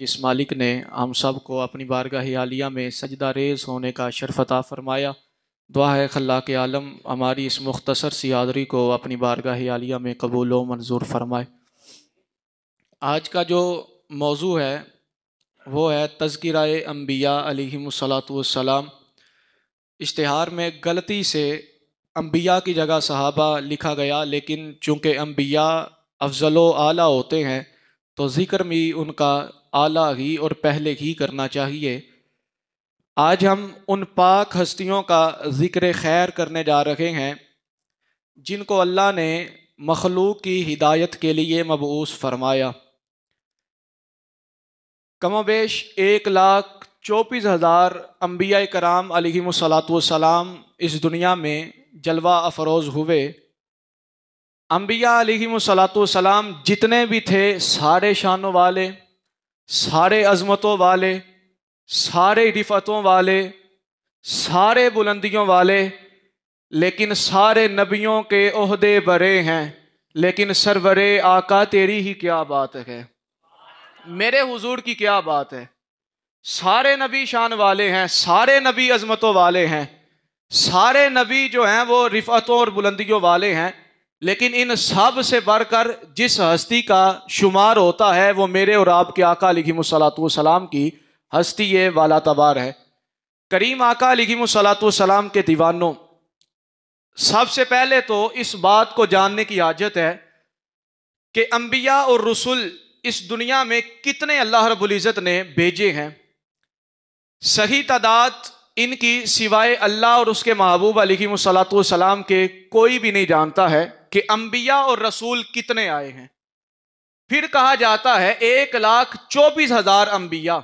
जिस मालिक ने हम सब को अपनी बारगाह आलिया में सजदा रेज़ होने का शर्फ अता फ़रमाया। दुआ है खल्लाक़ आलम हमारी इस मुख्तसर सी हाज़री को अपनी बारगाह आलिया में कबूल व मंजूर फरमाए। आज का जो मौजू है वो है तज़किराए अम्बिया अलैहिमुस्सलातु वस्सलाम। इश्तिहार में गलती से अम्बिया की जगह सहाबा लिखा गया, लेकिन चूँकि अम्बिया अफजल व आला होते हैं तो ज़िक्र भी उनका आला ही और पहले ही करना चाहिए। आज हम उन पाक हस्तियों का ज़िक्र खैर करने जा रहे हैं जिनको अल्लाह ने मखलूक की हिदायत के लिए मबऊस फरमाया। कमोबेश 1,24,000 अम्बिया कराम अलैहिमुस्सलातु वस्सलाम इस दुनिया में जलवा अफरोज़ हुए। अम्बिया अलैहिमुस्सलातु वस्सलाम जितने भी थे सारे शानों वाले, सारे अज़मतों वाले, सारे रिफ़तों वाले, सारे बुलंदियों वाले, लेकिन सारे नबियों के ओहदे बरे हैं। लेकिन सरवरे आका तेरी ही क्या बात है, मेरे हुजूर की क्या बात है। सारे नबी शान वाले हैं, सारे नबी अज़मतों वाले हैं, सारे नबी जो हैं वो रिफ़तों और बुलंदियों वाले हैं, लेकिन इन सब से बढ़कर जिस हस्ती का शुमार होता है वो मेरे और आपके आका अलैहिमुस्सलातु वस्सलाम की हस्ती ये वाला तबार है। करीम आका अलैहिमुस्सलातु वस्सलाम के दीवानों, सबसे पहले तो इस बात को जानने की हाजत है कि अम्बिया और रसूल इस दुनिया में कितने अल्लाह रब्बुल इज़्ज़त ने भेजे हैं। सही तादाद इनकी सिवाय अल्लाह और उसके महबूब अलैहिमुस्सलातु वस्सलाम के कोई भी नहीं जानता है कि अम्बिया और रसूल कितने आए हैं। फिर कहा जाता है 1,24,000 अम्बिया।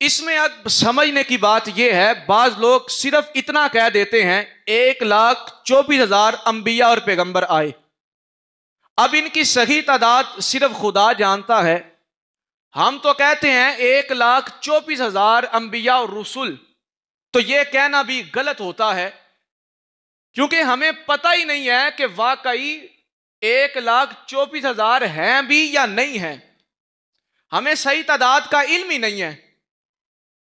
इसमें अब समझने की बात यह है, बाज लोग सिर्फ इतना कह देते हैं 1,24,000 अम्बिया और पैगंबर आए। अब इनकी सही तादाद सिर्फ खुदा जानता है। हम तो कहते हैं 1,24,000 अम्बिया और रसूल, तो यह कहना भी गलत होता है, क्योंकि हमें पता ही नहीं है कि वाकई 1,24,000 हैं भी या नहीं हैं। हमें सही तादाद का इल्म ही नहीं है।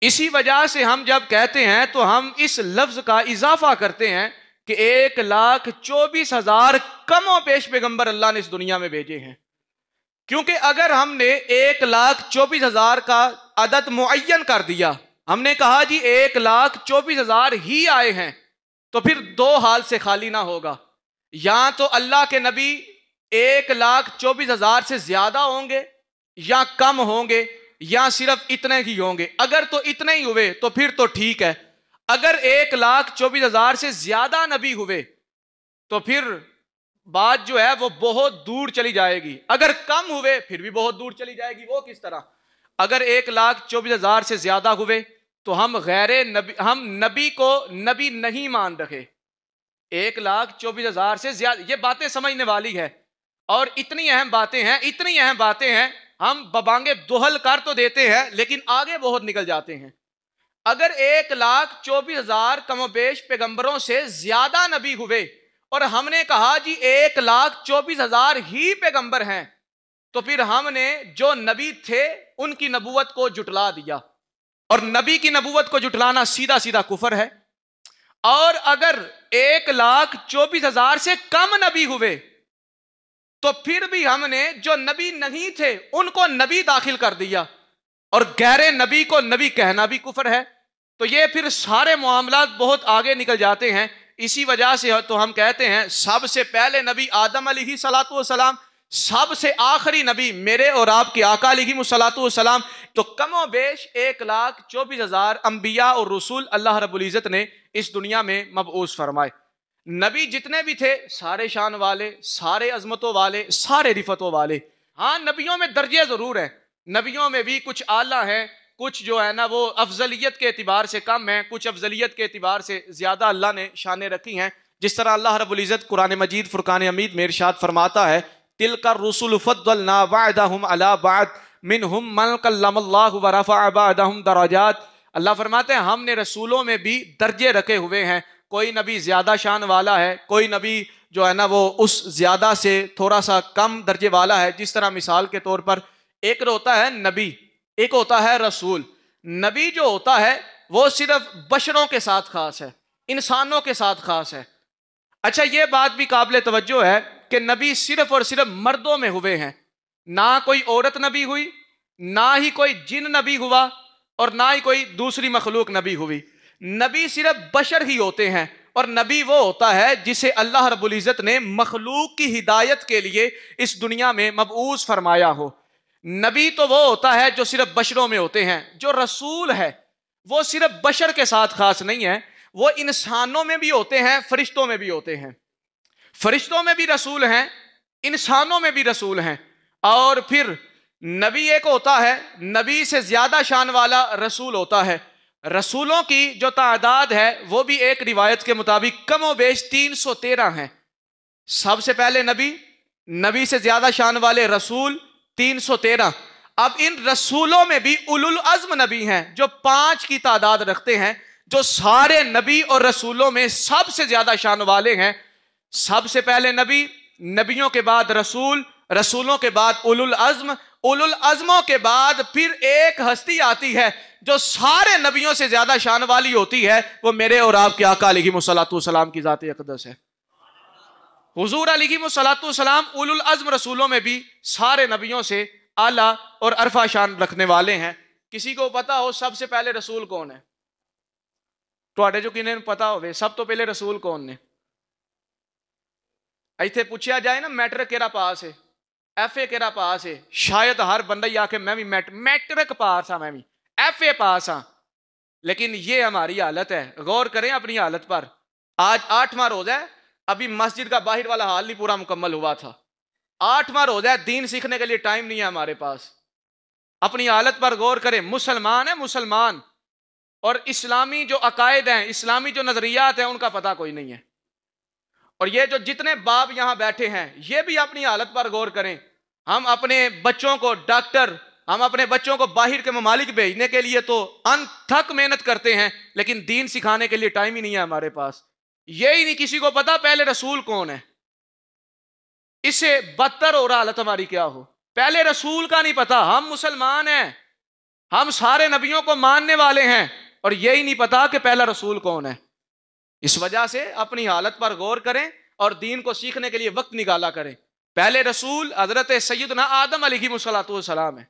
इसी वजह से हम जब कहते हैं तो हम इस लफ्ज का इजाफा करते हैं कि 1,24,000 कमो पेश पैगंबर अल्लाह ने इस दुनिया में भेजे हैं। क्योंकि अगर हमने 1,24,000 का अदद मुअय्यन कर दिया, हमने कहा जी 1,24,000 ही आए हैं, तो फिर दो हाल से खाली ना होगा। या तो अल्लाह के नबी 1,24,000 से ज्यादा होंगे या कम होंगे या सिर्फ इतने ही होंगे। अगर तो इतने ही हुए तो फिर तो ठीक है। अगर 1,24,000 से ज्यादा नबी हुए तो फिर बात जो है वो बहुत दूर चली जाएगी। अगर कम हुए फिर भी बहुत दूर चली जाएगी। वो किस तरह? अगर 1,24,000 से ज्यादा हुए तो हम गैर नबी, हम नबी को नबी नहीं मान रहे। 1,24,000 से ज्यादा, ये बातें समझने वाली है। और इतनी अहम बातें हैं, इतनी अहम बातें हैं, हम बबांगे दोहल कर तो देते हैं लेकिन आगे बहुत निकल जाते हैं। अगर 1,24,000 कमोबेश पैगंबरों से ज्यादा नबी हुए और हमने कहा जी 1,24,000 ही पैगंबर हैं, तो फिर हमने जो नबी थे उनकी नबूवत को जुटला दिया। और नबी की नबूवत को जुटलाना सीधा सीधा कुफर है। और अगर 1,24,000 से कम नबी हुए तो फिर भी हमने जो नबी नहीं थे उनको नबी दाखिल कर दिया, और गैर नबी को नबी कहना भी कुफर है। तो ये फिर सारे मामलात बहुत आगे निकल जाते हैं। इसी वजह से तो हम कहते हैं सबसे पहले नबी आदम अलैहिस्सलातु वस्सलाम, सबसे आखिरी नबी मेरे और आपके आका अलैहिस्सलातु वस्सलाम। तो कमो बेश 1,24,000 अम्बिया और रसूल अल्लाह रब्बुल इज़्ज़त ने इस दुनिया में मबऊस फरमाए। नबी जितने भी थे सारे शान वाले, सारे अजमतों वाले, सारे रिफतों वाले। हाँ, नबियों में दर्जे जरूर है, नबियों में भी कुछ आला है, कुछ जो है ना वो अफजलियत के एतबार से कम है, कुछ अफजलियत के एतबार से ज्यादा अल्लाह ने शानें रखी हैं। जिस तरह अल्लाह रब्बुल इज़्ज़त कुरान मजीद फुरकान हमीद में इरशाद फरमाता है, तिलका रुसुल फद्दलना बअदहुम अला बअद मिनहुम मन कल्लमल्लाहु व रफ़अ बअदहुम दराजात। अल्लाह फरमाते हैं हमने रसूलों में भी दर्जे रखे हुए हैं। कोई नबी ज्यादा शान वाला है, कोई नबी जो है ना वो उस ज्यादा से थोड़ा सा कम दर्जे वाला है। जिस तरह मिसाल के तौर पर एक होता है नबी, एक होता है रसूल। नबी जो होता है वो सिर्फ बशरों के साथ खास है, इंसानों के साथ खास है। अच्छा, ये बात भी काबिल तवज्जो है कि नबी सिर्फ और सिर्फ मर्दों में हुए हैं, ना कोई औरत नबी हुई, ना ही कोई जिन नबी हुआ, और ना ही कोई दूसरी मखलूक नबी हुई। नबी सिर्फ बशर ही होते हैं, और नबी वो होता है जिसे अल्लाह रब्बुल इज़्ज़त ने मखलूक की हिदायत के लिए इस दुनिया में मबऊस फरमाया हो। नबी तो वो होता है जो सिर्फ बशरों में होते हैं। जो रसूल है वो सिर्फ बशर के साथ खास नहीं है, वो इंसानों में भी होते हैं, फरिश्तों में भी होते हैं। फरिश्तों में भी रसूल हैं, इंसानों में भी रसूल हैं। और फिर नबी एक होता है, नबी से ज्यादा शान वाला रसूल होता है। रसूलों की जो तादाद है वो भी एक रिवायत के मुताबिक कमो बेश 313 है। सबसे पहले नबी, नबी से ज्यादा शान वाले रसूल 313। अब इन रसूलों में भी उलुल अज़्म नबी हैं जो 5 की तादाद रखते हैं, जो सारे नबी और रसूलों में सबसे ज्यादा शान वाले हैं। सबसे पहले नबी, नबियों के बाद रसूल, रसूलों के बाद उलुल अज़्म, उलुल अज़्मों के बाद फिर एक हस्ती आती है जो सारे नबियों से ज्यादा शान वाली होती है। वो मेरे और आपके आका अलैहिस्सलातु वस्सलाम की ज़ात अक़दस है। हुजूर अलैहिस्सलातु वस्सलाम उलुल अज़्म रसूलों में भी सारे नबियों से आला और अरफा शान रखने वाले हैं। किसी को पता हो सबसे पहले रसूल कौन है? तुहाडे जो किन्हें पता होवे सब तो पहले रसूल कौन ने? इत्थे पूछा जाए ना मैट्रिक केड़ा पास है, FA केड़ा पास है, शायद हर बंदा ही आके मैं भी मैट्रिक पास हाँ, मैं भी FA पास हाँ। लेकिन ये हमारी हालत है। गौर करें अपनी हालत पर। आज 8वां रोजा है, अभी मस्जिद का बाहर वाला हाल नहीं पूरा मुकम्मल हुआ था। 8वां रोजा है, दीन सीखने के लिए टाइम नहीं है हमारे पास। अपनी हालत पर गौर करें। मुसलमान है मुसलमान, और इस्लामी जो अकायद हैं, इस्लामी जो नजरियात हैं, उनका पता कोई नहीं है। और ये जो जितने बाप यहां बैठे हैं ये भी अपनी हालत पर गौर करें। हम अपने बच्चों को डॉक्टर, हम अपने बच्चों को बाहर के ममालिक भेजने के लिए तो अनथक मेहनत करते हैं, लेकिन दीन सिखाने के लिए टाइम ही नहीं है हमारे पास। ये ही नहीं किसी को पता पहले रसूल कौन है। इससे बदतर और हालत हमारी क्या हो। पहले रसूल का नहीं पता। हम मुसलमान हैं, हम सारे नबियों को मानने वाले हैं, और यही नहीं पता कि पहला रसूल कौन है। इस वजह से अपनी हालत पर गौर करें और दीन को सीखने के लिए वक्त निकाला करें। पहले रसूल हजरत सैयदना आदम अलैहिस्सलाम है,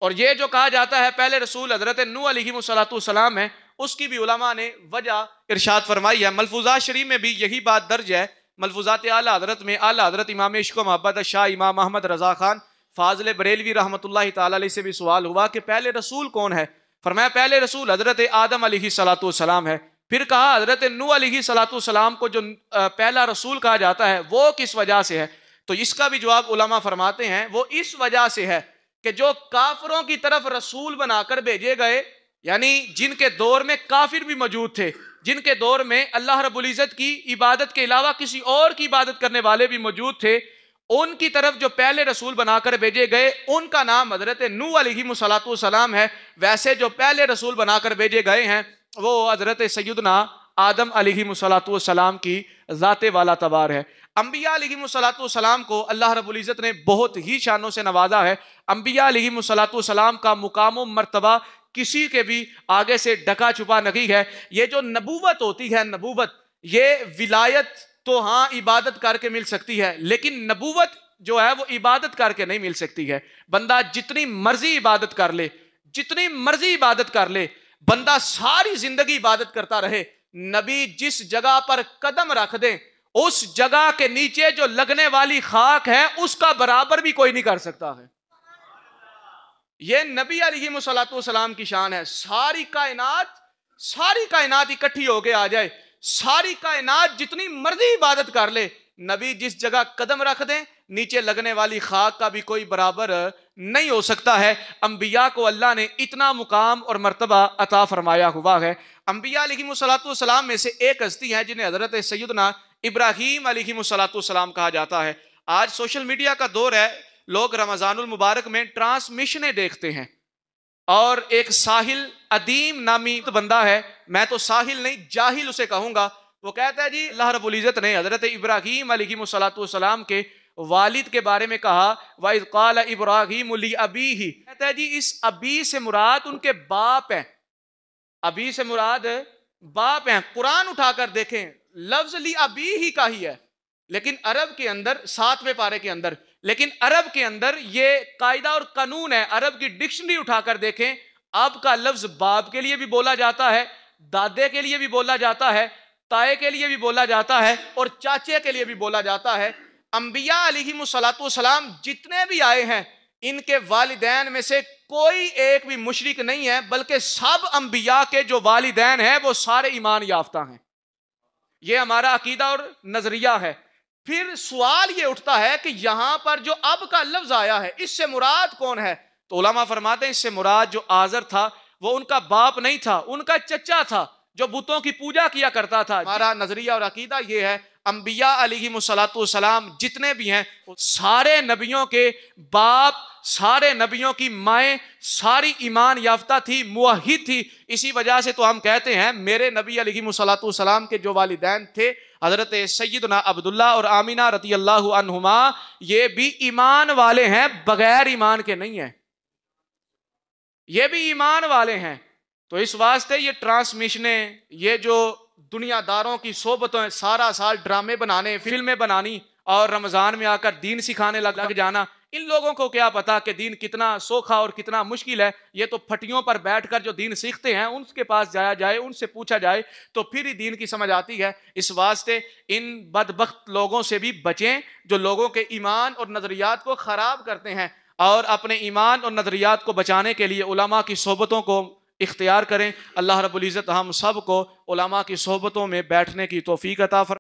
और ये जो कहा जाता है पहले रसूल हजरत नूह अलैहिस्सलाम है, उसकी भी उलमा ने वजह इरशाद फरमाई है। मलफूज़ात शरीफ में भी यही बात दर्ज है। मलफूज़ात आला हजरत में आला हजरत इमाम इश्क़ व मोहब्बत शाह इमाम अहमद रज़ा खान फाज़िल बरेलवी रहमतुल्लाहि ताला अलैहि से भी सवाल हुआ कि पहले रसूल कौन है। फरमाया पहले रसूल हजरत आदम अलैहिस्सलाम है। फिर कहा हजरत नूह अलैहिस्सलाम को जो पहला रसूल कहा जाता है वो किस वजह से है? तो इसका भी जवाब उलमा फरमाते हैं वो इस वजह से है कि जो काफिरों की तरफ रसूल बनाकर भेजे गए, यानी जिनके दौर में काफिर भी मौजूद थे, जिनके दौर में अल्लाह रब्बुल इज़्ज़त की इबादत के अलावा किसी और की इबादत करने वाले भी मौजूद थे, उनकी तरफ जो पहले रसूल बनाकर भेजे गए उनका नाम हजरत नूह अलैहिस्सलाम है। वैसे जो पहले रसूल बनाकर भेजे गए हैं वो हजरत सैयदना आदम अलैहिस्सलाम की ज़ाते वाला तबार है। अंबिया अलैहिस्सलाम को अल्लाह रब्बुल इज़्ज़त ने बहुत ही शानों से नवाजा है। अंबिया अलैहिस्सलाम का मुकाम मर्तबा किसी के भी आगे से ढका छुपा नहीं है। ये जो नबूवत होती है, नबूवत, ये विलायत तो हाँ इबादत करके मिल सकती है, लेकिन नबूवत जो है वो इबादत करके नहीं मिल सकती है। बंदा जितनी मर्जी इबादत कर ले, जितनी मर्जी इबादत कर ले, बंदा सारी जिंदगी इबादत करता रहे, नबी जिस जगह पर कदम रख दे उस जगह के नीचे जो लगने वाली खाक है उसका बराबर भी कोई नहीं कर सकता है। यह नबी अलैहिस्सलाम की शान है। सारी कायनात इकट्ठी होके आ जाए, सारी कायनात जितनी मर्जी इबादत कर ले, नबी जिस जगह कदम रख दे नीचे लगने वाली खाक का भी कोई बराबर नहीं हो सकता है। अंबिया को अल्लाह ने इतना मुकाम और मर्तबा अता फरमाया हुआ है। अंबिया अलैहिस्सलाम में से एक हस्ती है जिन्हें हजरत सैयदना इब्राहीम अलैहिस्सलाम कहा जाता है। आज सोशल मीडिया का दौर है, लोग रमजानुल मुबारक में ट्रांसमिशनें देखते हैं, और एक साहिल अदीम नामी तो बंदा है, मैं तो साहिल नहीं जाहिल उसे कहूंगा, वो कहता है जी अल्लाह रब्बुल इज़्ज़त ने हजरत इब्राहीम अलैहिस्सलाम के वालिद के बारे में कहा, वइज़ क़ाल इब्राहीम ली अबीही, कहता है जी इस अबी से मुराद उनके बाप हैं, अबी से मुराद बाप हैं। कुरान उठाकर देखें, लफ्ज ली अबी ही का ही है, लेकिन अरब के अंदर 7वें पारे के अंदर, लेकिन अरब के अंदर ये कायदा और कानून है। अरब की डिक्शनरी उठाकर देखें, अब का लफ्ज बाप के लिए भी बोला जाता है, दादे के लिए भी बोला जाता है, ताए के लिए भी बोला जाता है और चाचे के लिए भी बोला जाता है। अंबिया अलैहिमुस्सलातु वस्सलाम जितने भी आए हैं, इनके वालिदैन में से कोई एक भी मुशरिक नहीं है, बल्कि सब अंबिया के जो वालिदैन हैं वो सारे ईमान याफ्ता हैं। ये हमारा अकीदा और नजरिया है। फिर सवाल ये उठता है कि यहां पर जो अब का लफ्ज आया है, इससे मुराद कौन है? तो उलमा फरमाते हैं इससे मुराद जो आजर था वो उनका बाप नहीं था, उनका चचा था जो बुतों की पूजा किया करता था। हमारा नजरिया और अकीदा ये है, अंबिया अलैहिमुस्सलातु वस्सलाम जितने भी हैं सारे नबियों के बाप, सारे नबियों की माएँ सारी ईमान याफ्ता थी, मुवहिद थी। इसी वजह से तो हम कहते हैं मेरे नबी अलैहिमुस्सलातु वस्सलाम के जो वालिदैन थे हजरत सैयदना अब्दुल्ला और आमिना रज़ियल्लाहु अन्हुमा, ये भी ईमान वाले हैं, बगैर ईमान के नहीं है, ये भी ईमान वाले हैं। तो इस वास्ते ये ट्रांसमिशनें, ये जो दुनियादारों की सोबतों, सारा साल ड्रामे बनाने, फिल्में बनानी और रमजान में आकर दीन सिखाने लग जाना, इन लोगों को क्या पता कि दीन कितना सोखा और कितना मुश्किल है। ये तो फटियों पर बैठकर जो दीन सीखते हैं उनके पास जाया जाए, उनसे पूछा जाए तो फिर ही दीन की समझ आती है। इस वास्ते इन बदबख्त लोगों से भी बचें जो लोगों के ईमान और नजरियात को खराब करते हैं, और अपने ईमान और नजरियात को बचाने के लिए उलमा की सोबतों को इख्तियार करें। अल्लाह रब्बुल इज़्ज़त हम सब को उलमा की सोबतों में बैठने की तौफीक अता फरमाए।